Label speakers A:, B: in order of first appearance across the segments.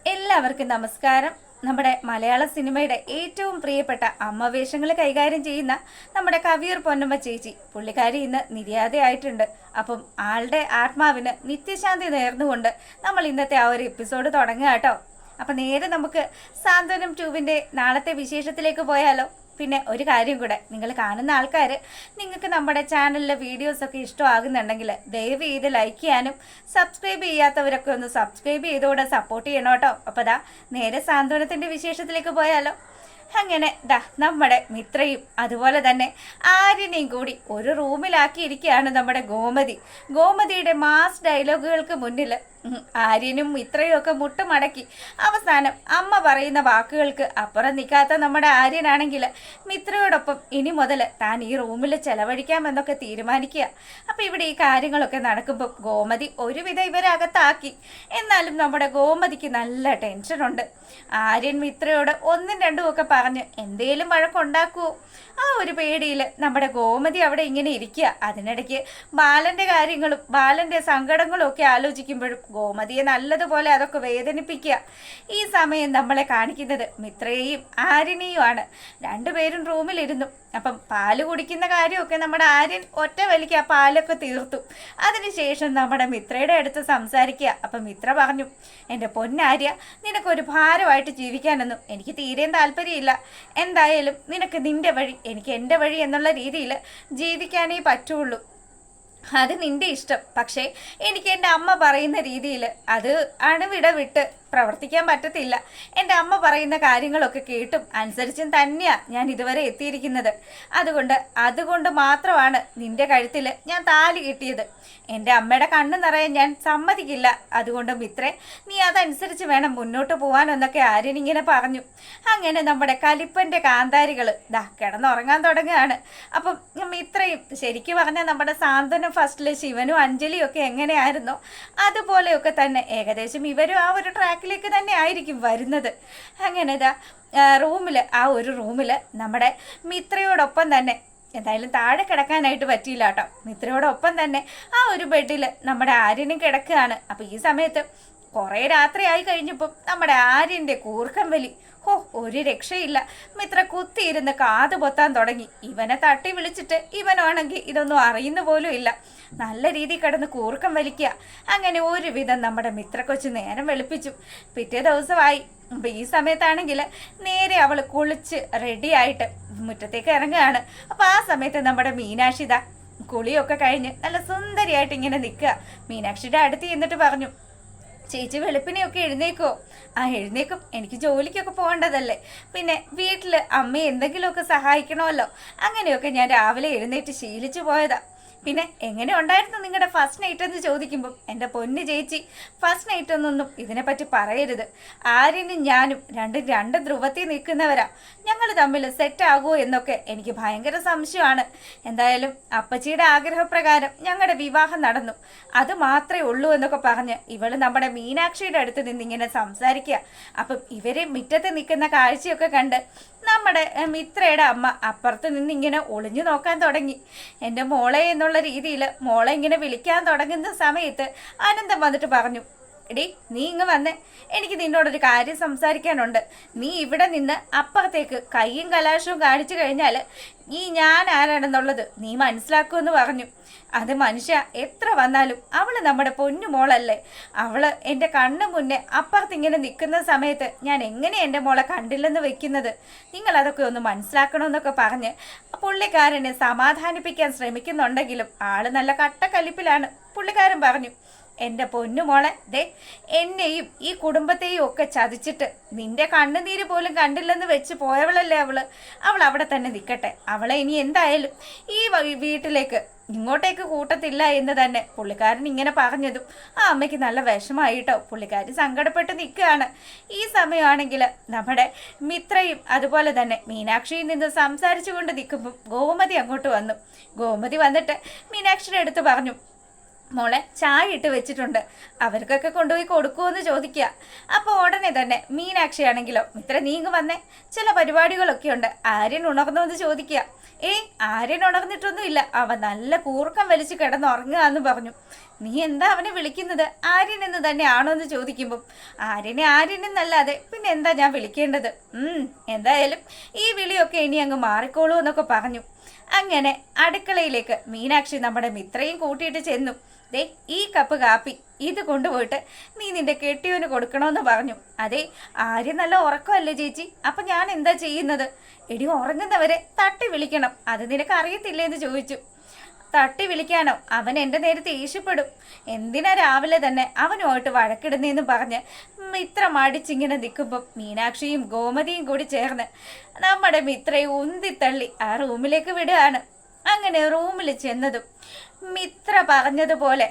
A: എല്ലാവർക്കും നമസ്കാരം. നമ്മുടെ മലയാള സിനിമയുടെ ഏറ്റവും പ്രിയപ്പെട്ട അമ്മ വേഷങ്ങൾ കൈകാര്യം ചെയ്യുന്ന നമ്മുടെ കവിയൂർ പൊന്നമ്മ ചേച്ചി പുള്ളിക്കാരി ഇന്ന് നിര്യാതയായിട്ടുണ്ട്. അപ്പം ആളുടെ ആത്മാവിന് നിത്യശാന്തി നേർന്നുകൊണ്ട് നമ്മൾ ഇന്നത്തെ ആ ഒരു എപ്പിസോഡ് തുടങ്ങുക കേട്ടോ. അപ്പം നേരെ നമുക്ക് സാന്ത്വനം 2-ന്റെ നാളത്തെ വിശേഷത്തിലേക്ക് പോയാലോ. പിന്നെ ഒരു കാര്യം കൂടെ, നിങ്ങൾ കാണുന്ന ആൾക്കാർ നിങ്ങൾക്ക് നമ്മുടെ ചാനലിലെ വീഡിയോസൊക്കെ ഇഷ്ടമാകുന്നുണ്ടെങ്കിൽ ദയവ് ചെയ്ത് ലൈക്ക് ചെയ്യാനും സബ്സ്ക്രൈബ് ചെയ്യാത്തവരൊക്കെ ഒന്ന് സബ്സ്ക്രൈബ് ചെയ്തുകൂടെ സപ്പോർട്ട് ചെയ്യണം കേട്ടോ. അപ്പോൾ നേരെ സാന്ത്വനത്തിൻ്റെ വിശേഷത്തിലേക്ക് പോയാലോ. അങ്ങനെ നമ്മുടെ മിത്രയും അതുപോലെ തന്നെ ആര്യനെയും കൂടി ഒരു റൂമിലാക്കിയിരിക്കുകയാണ് നമ്മുടെ ഗോമതിയുടെ മാസ് ഡയലോഗുകൾക്ക് മുന്നിൽ ആര്യനും മിത്രയും ഒക്കെ മുട്ടുമടക്കി അവസാനം അമ്മ പറയുന്ന വാക്കുകൾക്ക് അപ്പുറം നിൽക്കാത്ത നമ്മുടെ ആര്യനാണെങ്കിൽ മിത്രയോടൊപ്പം ഇനി മുതൽ താൻ ഈ റൂമിൽ ചെലവഴിക്കാമെന്നൊക്കെ തീരുമാനിക്കുക. അപ്പം ഇവിടെ ഈ കാര്യങ്ങളൊക്കെ നടക്കുമ്പോൾ ഗോമതി ഒരുവിധം ഇവരെ അകത്താക്കി. എന്നാലും നമ്മുടെ ഗോമതിക്ക് നല്ല ടെൻഷനുണ്ട്. ആര്യൻ മിത്രയോട് ഒന്നും രണ്ടും ഒക്കെ പറഞ്ഞ് എന്തേലും വഴക്കുണ്ടാക്കുമോ ആ ഒരു പേടിയിൽ നമ്മുടെ ഗോമതി അവിടെ ഇങ്ങനെ ഇരിക്കുക. അതിനിടയ്ക്ക് ബാലൻ്റെ കാര്യങ്ങളും ബാലൻ്റെ സങ്കടങ്ങളും ഒക്കെ ആലോചിക്കുമ്പോഴും ഗോമതിയെ നല്ലതുപോലെ അതൊക്കെ വേദനിപ്പിക്കുക. ഈ സമയം നമ്മളെ കാണിക്കുന്നത് മിത്രയെയും ആര്യനെയുമാണ്. രണ്ടുപേരും റൂമിലിരുന്നു. അപ്പം പാല് കുടിക്കുന്ന കാര്യമൊക്കെ നമ്മുടെ ആര്യൻ ഒറ്റ വലിക്ക് ആ പാലൊക്കെ തീർത്തു. അതിനുശേഷം നമ്മുടെ മിത്രയുടെ അടുത്ത് സംസാരിക്കുക. അപ്പം മിത്ര പറഞ്ഞു, എൻ്റെ പൊന്നാര്യ, നിനക്കൊരു ഭാരമായിട്ട് ജീവിക്കാനൊന്നും എനിക്ക് തീരെയും താല്പര്യമില്ല. എന്തായാലും നിനക്ക് നിൻ്റെ വഴി, എനിക്ക് എൻ്റെ വഴി എന്നുള്ള രീതിയിൽ ജീവിക്കാനേ പറ്റുള്ളൂ. അത് നിൻ്റെ ഇഷ്ടം. പക്ഷേ എനിക്ക് എൻ്റെ അമ്മ പറയുന്ന രീതിയിൽ അത് അണുവിട വിട്ട് പ്രവർത്തിക്കാൻ പറ്റത്തില്ല. എൻ്റെ അമ്മ പറയുന്ന കാര്യങ്ങളൊക്കെ കേട്ടും അനുസരിച്ചും തന്നെയാണ് ഞാൻ ഇതുവരെ എത്തിയിരിക്കുന്നത്. അതുകൊണ്ട് മാത്രമാണ് നിൻ്റെ കഴുത്തിൽ ഞാൻ താലി കിട്ടിയത്. എൻ്റെ അമ്മയുടെ കണ്ണ് നിറയാൻ ഞാൻ സമ്മതിക്കില്ല. അതുകൊണ്ട് മിത്രേ, നീ അതനുസരിച്ച് വേണം മുന്നോട്ട് പോകാനെന്നൊക്കെ ആര്യനിങ്ങനെ പറഞ്ഞു. അങ്ങനെ നമ്മുടെ കലിപ്പൻ്റെ കാന്താരികൾ കിടന്നുറങ്ങാൻ തുടങ്ങുകയാണ്. അപ്പം മിത്രയും ശരിക്കും പറഞ്ഞാൽ നമ്മുടെ സാന്ത്വനം ഫസ്റ്റിലെ ശിവനും അഞ്ജലിയും ഒക്കെ എങ്ങനെയായിരുന്നോ അതുപോലെയൊക്കെ തന്നെ ഏകദേശം ഇവരും ആ ഒരു ട്രാക്കിലേക്ക് തന്നെ ആയിരിക്കും വരുന്നത്. അങ്ങനെ ആ ഒരു റൂമിൽ നമ്മുടെ മിത്രയോടൊപ്പം തന്നെ, എന്തായാലും താഴെ കിടക്കാനായിട്ട് പറ്റിയില്ല കേട്ടോ, മിത്രയോടൊപ്പം തന്നെ ആ ഒരു ബെഡിൽ നമ്മുടെ ആര്യനും കിടക്കുകയാണ്. അപ്പോൾ ഈ സമയത്ത് കുറേ രാത്രിയായി കഴിഞ്ഞപ്പം നമ്മുടെ ആര്യൻ്റെ കൂർക്കം വലി ഒരു രക്ഷയില്ല. മിത്ര കുത്തിയിരുന്ന് കാത് പൊത്താൻ തുടങ്ങി. ഇവനെ തട്ടി വിളിച്ചിട്ട് ഇവനാണെങ്കിൽ ഇതൊന്നും അറിയുന്ന പോലും ഇല്ല. നല്ല രീതിയിൽ കിടന്ന് കൂർക്കം വലിക്കുക. അങ്ങനെ ഒരുവിധം നമ്മുടെ മിത്ര കൊച്ച് നേരം വെളുപ്പിച്ചു. പിറ്റേ ദിവസമായി. അപ്പം ഈ സമയത്താണെങ്കിൽ നേരെ അവൾ കുളിച്ച് റെഡിയായിട്ട് മുറ്റത്തേക്ക് ഇറങ്ങുകയാണ്. അപ്പോൾ ആ സമയത്ത് നമ്മുടെ മീനാക്ഷി കുളിയൊക്കെ കഴിഞ്ഞ് നല്ല സുന്ദരിയായിട്ട് ഇങ്ങനെ നിൽക്കുക. മീനാക്ഷിയുടെ അടുത്ത് ചെന്നിട്ട് പറഞ്ഞു, ചേച്ചി വെളുപ്പിനെയൊക്കെ എഴുന്നേക്കോ? ആ എഴുന്നേക്കും, എനിക്ക് ജോലിക്കൊക്കെ പോകേണ്ടതല്ലേ, പിന്നെ വീട്ടിൽ അമ്മയെ എന്തെങ്കിലുമൊക്കെ സഹായിക്കണമല്ലോ. അങ്ങനെയൊക്കെ ഞാൻ രാവിലെ എഴുന്നേറ്റ് ശീലിച്ചു പോയതാ. പിന്നെ എങ്ങനെ ഉണ്ടായിരുന്നു നിങ്ങളുടെ ഫസ്റ്റ് നൈറ്റ് എന്ന് ചോദിക്കുമ്പം, എൻ്റെ പൊന്ന് ചേച്ചി, ഫസ്റ്റ് നൈറ്റ് എന്നൊന്നും ഇതിനെപ്പറ്റി പറയരുത്. ആര്യനും ഞാനും രണ്ട് ധ്രുവത്തിൽ നിൽക്കുന്നവരാ. ഞങ്ങൾ തമ്മിൽ സെറ്റാകുമോ എന്നൊക്കെ എനിക്ക് ഭയങ്കര സംശയമാണ്. എന്തായാലും അപ്പച്ചിയുടെ ആഗ്രഹപ്രകാരം ഞങ്ങളുടെ വിവാഹം നടന്നു, അത് മാത്രമേ ഉള്ളൂ എന്നൊക്കെ പറഞ്ഞ് ഇവള് നമ്മുടെ മീനാക്ഷിയുടെ അടുത്ത് നിന്നിങ്ങനെ സംസാരിക്കുക. അപ്പം ഇവരെ മുറ്റത്ത് നിൽക്കുന്ന കാഴ്ചയൊക്കെ കണ്ട് നമ്മുടെ മിത്രയുടെ അമ്മ അപ്പുറത്ത് നിന്നിങ്ങനെ ഒളിഞ്ഞു നോക്കാൻ തുടങ്ങി. എൻ്റെ മോളെ എന്നുള്ള രീതിയിൽ മോളെ ഇങ്ങനെ വിളിക്കാൻ തുടങ്ങുന്ന സമയത്ത് ആനന്ദം വന്നിട്ട് പറഞ്ഞു, എടി നീ ഇങ്ങ് വന്നേ, എനിക്ക് നിന്നോടൊരു കാര്യം സംസാരിക്കാനുണ്ട്. നീ ഇവിടെ നിന്ന് അപ്പുറത്തേക്ക് കയ്യും കലാശവും കാണിച്ചു കഴിഞ്ഞാൽ ഞാൻ ആരാണെന്നുള്ളത് നീ മനസ്സിലാക്കുമെന്ന് പറഞ്ഞു. അത് മനുഷ്യ എത്ര വന്നാലും അവള് നമ്മുടെ പൊന്നു മോളല്ലേ. അവള് എൻ്റെ കണ്ണ് മുന്നേ അപ്പുറത്തിങ്ങനെ നിൽക്കുന്ന സമയത്ത് ഞാൻ എങ്ങനെ എൻ്റെ മോളെ കണ്ടില്ലെന്ന് വെക്കുന്നത്? നിങ്ങൾ അതൊക്കെ ഒന്ന് മനസ്സിലാക്കണമെന്നൊക്കെ പറഞ്ഞ് പുള്ളിക്കാരനെ സമാധാനിപ്പിക്കാൻ ശ്രമിക്കുന്നുണ്ടെങ്കിലും ആള് നല്ല കട്ടക്കലിപ്പിലാണ്. പുള്ളിക്കാരൻ പറഞ്ഞു, എൻ്റെ പൊന്നുമോളെ, എന്നെയും ഈ കുടുംബത്തെയും ഒക്കെ ചതിച്ചിട്ട് നിന്റെ കണ്ണുനീര് പോലും കണ്ടില്ലെന്ന് വെച്ച് പോയവളല്ലേ അവൾ അവിടെ തന്നെ നിൽക്കട്ടെ. അവളെ ഇനി എന്തായാലും ഈ വീട്ടിലേക്ക് ഇങ്ങോട്ടേക്ക് കൂട്ടത്തില്ല എന്ന് തന്നെ പുള്ളിക്കാരൻ ഇങ്ങനെ പറഞ്ഞതും ആ അമ്മയ്ക്ക് നല്ല വിഷമായിട്ടോ. പുള്ളിക്കാരി സങ്കടപ്പെട്ട് നിൽക്കുകയാണ്. ഈ സമയമാണെങ്കിൽ നമ്മുടെ മിത്രയും അതുപോലെ തന്നെ മീനാക്ഷിയിൽ നിന്ന് സംസാരിച്ചു കൊണ്ട് നിൽക്കുമ്പം ഗോമതി അങ്ങോട്ട് വന്നു. ഗോമതി വന്നിട്ട് മീനാക്ഷിയുടെ അടുത്ത് പറഞ്ഞു, മോളെ ചായ ഇട്ട് വെച്ചിട്ടുണ്ട്, അവർക്കൊക്കെ കൊണ്ടുപോയി കൊടുക്കുമെന്ന് ചോദിക്കുക. അപ്പോൾ ഉടനെ തന്നെ മീനാക്ഷിയാണെങ്കിലോ, മിത്ര നീങ്ങ് വന്നേ, ചില പരിപാടികളൊക്കെ ഉണ്ട്, ആര്യൻ ഉണർന്നോ എന്ന് ചോദിക്കുക. ആര്യൻ ഉണർന്നിട്ടൊന്നുമില്ല, അവൻ നല്ല കൂർക്കം വലിച്ച് കിടന്നുറങ്ങുക എന്ന് പറഞ്ഞു. നീ എന്താ അവനെ വിളിക്കുന്നത്? ആര്യൻ എന്ന് തന്നെയാണോ എന്ന് ചോദിക്കുമ്പം ആര്യനെ ആര്യൻ എന്നല്ലാതെ പിന്നെ എന്താ ഞാൻ വിളിക്കേണ്ടത്? എന്തായാലും ഈ വിളിയൊക്കെ ഇനി അങ്ങ് മാറിക്കോളൂ എന്നൊക്കെ പറഞ്ഞു. അങ്ങനെ അടുക്കളയിലേക്ക് മീനാക്ഷി നമ്മുടെ മിത്രയും കൂട്ടിയിട്ട് ചെന്നു. ദേ, ഈ കപ്പ് കാപ്പി ഇത് കൊണ്ടുപോയിട്ട് നീ നിന്റെ കെട്ടിയോന് കൊടുക്കണമെന്ന് പറഞ്ഞു. അതെ, ആര്യം നല്ല ഉറക്കമല്ലേ ചേച്ചി? അപ്പം ഞാൻ എന്താ ചെയ്യുന്നത്? എടി, ഉറങ്ങുന്നവരെ തട്ടി വിളിക്കണം, അത് നിനക്ക് അറിയത്തില്ലേ എന്ന് ചോദിച്ചു. തട്ടി വിളിക്കാനോ? അവൻ എൻ്റെ നേരെ ദേഷ്യപ്പെടും. എന്തിനാ രാവിലെ തന്നെ അവനുമായിട്ട് വഴക്കിടുന്നതെന്ന് പറഞ്ഞ് മിത്ര മടിച്ചിങ്ങനെ നിൽക്കുമ്പം മീനാക്ഷിയും ഗോമതിയും കൂടി ചേർന്ന് നമ്മുടെ മിത്രയെ ഉന്തിത്തള്ളി ആ റൂമിലേക്ക് വിടുകയാണ്. അങ്ങനെ റൂമിൽ ചെന്നതും മിത്ര പറഞ്ഞതുപോലെ,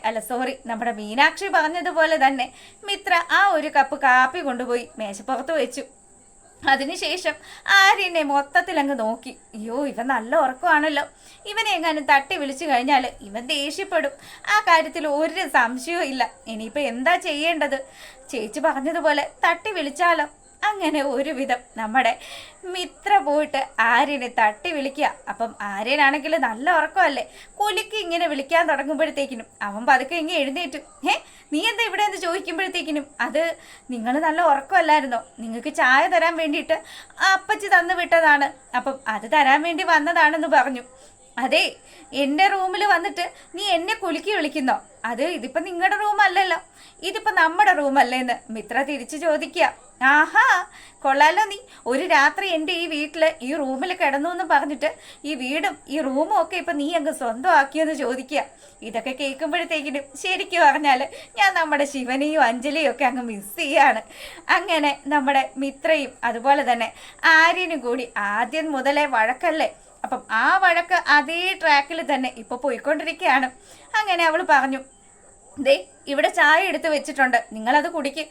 A: നമ്മുടെ മീനാക്ഷി പറഞ്ഞതുപോലെ തന്നെ മിത്ര ആ ഒരു കപ്പ് കാപ്പി കൊണ്ടുപോയി മേശപ്പുറത്ത് വെച്ചു. അതിനുശേഷം ആര്യനെ മൊത്തത്തിൽ അങ്ങ് നോക്കി. അയ്യോ, ഇവൻ നല്ല ഉറക്കമാണല്ലോ, ഇവനെ എങ്ങാനും തട്ടി വിളിച്ചു കഴിഞ്ഞാൽ ഇവൻ ദേഷ്യപ്പെടും, ആ കാര്യത്തിൽ ഒരു സംശയവും ഇല്ല. ഇനിയിപ്പോൾ എന്താ ചെയ്യേണ്ടത്? ചേച്ചി പറഞ്ഞതുപോലെ തട്ടി വിളിച്ചാലോ? അങ്ങനെ ഒരുവിധം നമ്മുടെ മിത്ര പോയിട്ട് ആര്യനെ തട്ടി വിളിക്കുക. അപ്പം ആര്യനാണെങ്കിൽ നല്ല ഉറക്കമല്ലേ, കുലുക്കി ഇങ്ങനെ വിളിക്കാൻ തുടങ്ങുമ്പോഴത്തേക്കിനും അവൻ പതുക്കെ ഇങ്ങനെ എഴുന്നേറ്റു. നീ എന്താ ഇവിടെ എന്ന് ചോദിക്കുമ്പോഴത്തേക്കിനും അത് നിങ്ങൾ നല്ല ഉറക്കമല്ലായിരുന്നോ? നിങ്ങൾക്ക് ചായ തരാൻ വേണ്ടിയിട്ട് അപ്പച്ചി തന്നു വിട്ടതാണ്, അപ്പം അത് തരാൻ വേണ്ടി വന്നതാണെന്ന് പറഞ്ഞു. അതെ, എൻ്റെ റൂമിൽ വന്നിട്ട് നീ എന്നെ കുലുക്കി വിളിക്കുന്നോ? ഇതിപ്പോൾ നിങ്ങളുടെ റൂമല്ലല്ലോ, ഇതിപ്പോൾ നമ്മുടെ റൂമല്ലേന്ന് മിത്ര തിരിച്ചു ചോദിക്കുക. ആഹാ, കൊള്ളാലോ, നീ ഒരു രാത്രി എൻ്റെ ഈ വീട്ടിൽ ഈ റൂമിൽ കിടന്നു എന്ന് പറഞ്ഞിട്ട് ഈ വീടും ഈ റൂമും ഒക്കെ ഇപ്പം നീ അങ്ങ് സ്വന്തമാക്കിയെന്ന് ചോദിക്കുക. ഇതൊക്കെ കേൾക്കുമ്പോഴത്തേക്കിനും ശരിക്കും പറഞ്ഞാൽ ഞാൻ നമ്മുടെ ശിവനെയും അഞ്ജലിയും ഒക്കെ അങ്ങ് മിസ് ചെയ്യാണ്. അങ്ങനെ നമ്മുടെ മിത്രയും അതുപോലെ തന്നെ ആര്യനും കൂടി ആദ്യം മുതലേ വഴക്കല്ലേ, അപ്പം ആ വഴക്ക് അതേ ട്രാക്കിൽ തന്നെ ഇപ്പോൾ പോയിക്കൊണ്ടിരിക്കുകയാണ്. അങ്ങനെ അവൾ പറഞ്ഞു, ദേ, ഇവിടെ ചായ എടുത്ത് വെച്ചിട്ടുണ്ട്, നിങ്ങളത് കുടിക്ക്.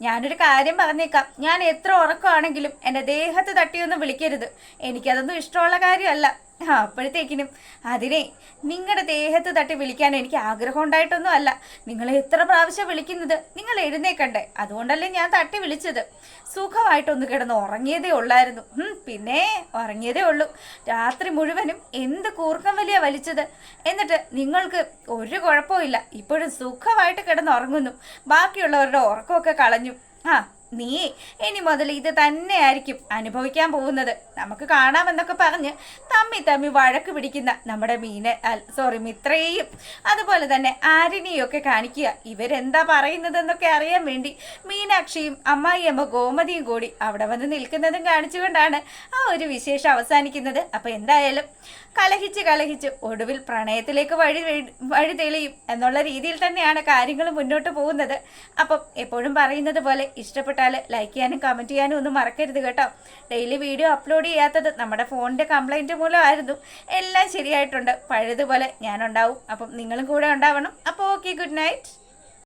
A: ഞാനൊരു കാര്യം പറഞ്ഞേക്കാം, ഞാൻ എത്ര ഉറക്കമാണെങ്കിലും എൻ്റെ ദേഹത്ത് തട്ടിയൊന്നും വിളിക്കരുത്, എനിക്കതൊന്നും ഇഷ്ടമുള്ള കാര്യമല്ല. അപ്പോഴത്തേക്കിനും അതിനെ നിങ്ങളുടെ ദേഹത്ത് തട്ടി വിളിക്കാൻ എനിക്ക് ആഗ്രഹം ഉണ്ടായിട്ടൊന്നും അല്ല. നിങ്ങൾ എത്ര പ്രാവശ്യം വിളിക്കുന്നത്? നിങ്ങൾ എഴുന്നേക്കണ്ടേ, അതുകൊണ്ടല്ലേ ഞാൻ തട്ടി വിളിച്ചത്. സുഖമായിട്ടൊന്ന് കിടന്ന് ഉറങ്ങിയതേ ഉള്ളായിരുന്നു. പിന്നെ ഉറങ്ങിയതേ ഉള്ളൂ. രാത്രി മുഴുവനും എന്ത് കൂർക്കം വലിയ വലിച്ചത്. എന്നിട്ട് നിങ്ങൾക്ക് ഒരു കുഴപ്പമില്ല, ഇപ്പോഴും സുഖമായിട്ട് കിടന്ന് ഉറങ്ങുന്നു. ബാക്കിയുള്ളവരുടെ ഉറക്കമൊക്കെ കളഞ്ഞു. നീ ഇനി മുതൽ ഇത് തന്നെയായിരിക്കും അനുഭവിക്കാൻ പോകുന്നത്. നമുക്ക് കാണാമെന്നൊക്കെ പറഞ്ഞ് തമ്മി വഴക്ക് പിടിക്കുന്ന നമ്മുടെ മിത്രയെയും അതുപോലെ തന്നെ ആര്യനെയും ഒക്കെ കാണിക്കുക. ഇവരെന്താ പറയുന്നതെന്നൊക്കെ അറിയാൻ വേണ്ടി മീനാക്ഷിയും അമ്മായിയമ്മ ഗോമതിയും കൂടി അവിടെ വന്ന് നിൽക്കുന്നതും കാണിച്ചുകൊണ്ടാണ് ആ ഒരു വിശേഷം അവസാനിക്കുന്നത്. അപ്പോൾ എന്തായാലും കലഹിച്ച് ഒടുവിൽ പ്രണയത്തിലേക്ക് വഴി തെളിയും എന്നുള്ള രീതിയിൽ തന്നെയാണ് കാര്യങ്ങൾ മുന്നോട്ട് പോകുന്നത്. അപ്പം എപ്പോഴും പറയുന്നത് പോലെ ഇഷ്ടപ്പെട്ടാൽ ലൈക്ക് ചെയ്യാനും കമൻറ്റ് ചെയ്യാനും ഒന്നും മറക്കരുത് കേട്ടോ. ഡെയിലി വീഡിയോ അപ്ലോഡ് ചെയ്യാത്തത് നമ്മുടെ ഫോണിൻ്റെ കംപ്ലൈൻറ്റ് മൂലമായിരുന്നു. എല്ലാം ശരിയായിട്ടുണ്ട്, പഴയതുപോലെ ഞാനുണ്ടാവും. അപ്പം നിങ്ങളും കൂടെ ഉണ്ടാവണം. അപ്പോൾ ഓക്കെ, ഗുഡ് നൈറ്റ്.